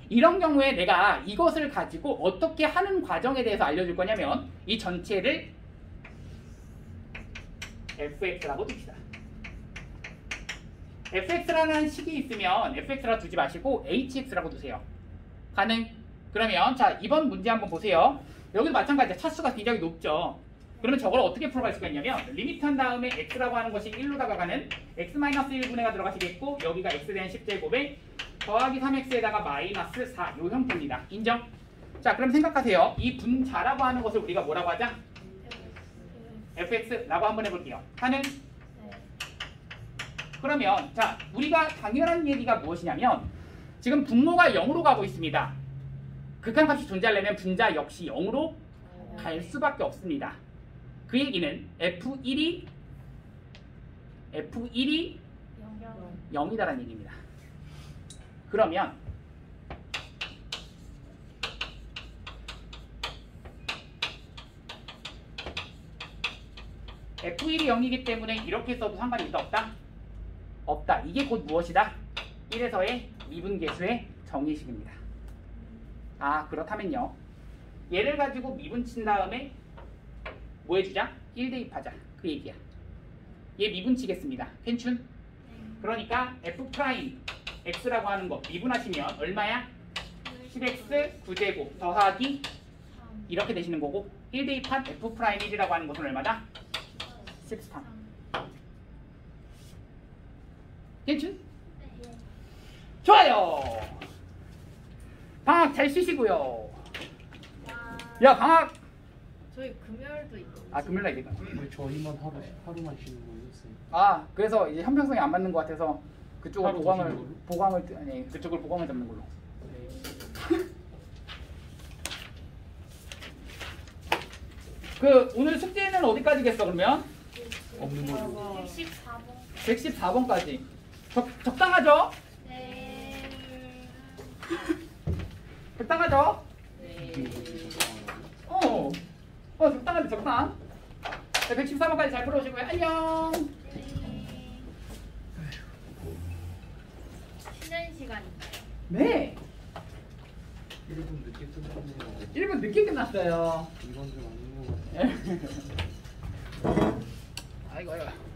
Speaker 1: 이런 경우에 내가 이것을 가지고 어떻게 하는 과정에 대해서 알려줄 거냐면 이 전체를 fx라고 둡시다. fx라는 식이 있으면 fx라고 두지 마시고 hx라고 두세요. 가능? 그러면 자, 이번 문제 한번 보세요. 여기도 마찬가지야. 차수가 굉장히 높죠. 그러면 저걸 어떻게 풀어갈 수가 있냐면 리미트 한 다음에 x라고 하는 것이 1로 다가가는 x-1분의가 들어가시겠고 여기가 x 대한 10제곱에 더하기 3x에다가 마이너스 4 요 형태입니다. 인정? 자, 그럼 생각하세요. 이 분자라고 하는 것을 우리가 뭐라고 하자? fx라고 한번 해볼게요. 하는? 그러면 자, 우리가 당연한 얘기가 무엇이냐면 지금 분모가 0으로 가고 있습니다. 극한값이 존재하려면 분자 역시 0으로 갈 수밖에 없습니다. 그 얘기는 F1이 0이다라는 얘기입니다. 그러면 F1이 0이기 때문에 이렇게 써도 상관이 있다 없다? 없다. 이게 곧 무엇이다? 1에서의 미분계수의 정의식입니다. 아, 그렇다면요. 얘를 가지고 미분친 다음에 뭐 해주자? 1 대입하자. 그 얘기야. 얘 미분치겠습니다. 괜춘? 그러니까 F' X라고 하는 거 미분하시면 얼마야? 10X 9제곱 더하기 이렇게 되시는 거고 1 대입한 F'1이라고 하는 것은 얼마다? 13. 괜춘? 좋아요. 방학 잘 쉬시고요. 야, 방학.
Speaker 2: 저희 금요일도 있고.
Speaker 1: 아, 금요일 날 있겠다.
Speaker 3: 왜 저희만 하루만 쉬는 거였어요?
Speaker 1: 아, 그래서 이제 형평성이 안 맞는 것 같아서 그쪽을
Speaker 3: 하루
Speaker 1: 보강을 아니 그쪽을 보강을 잡는 걸로. 그 오늘 숙제는 어디까지겠어 그러면?
Speaker 3: 없는 걸로.
Speaker 2: 114번.
Speaker 1: 114번까지. 적당하죠?
Speaker 2: 네.
Speaker 1: 적당하죠?
Speaker 2: 네.
Speaker 1: 적당한데 적당. 자, 114번까지 잘 풀어오시고요. 안녕.
Speaker 2: 쉬는 시간인가요?
Speaker 1: 네.
Speaker 3: 1분 늦게 끝났네요.
Speaker 1: 1분 늦게 끝났어요.
Speaker 3: 이건 좀 아닌 것 같아요.
Speaker 1: 아이고.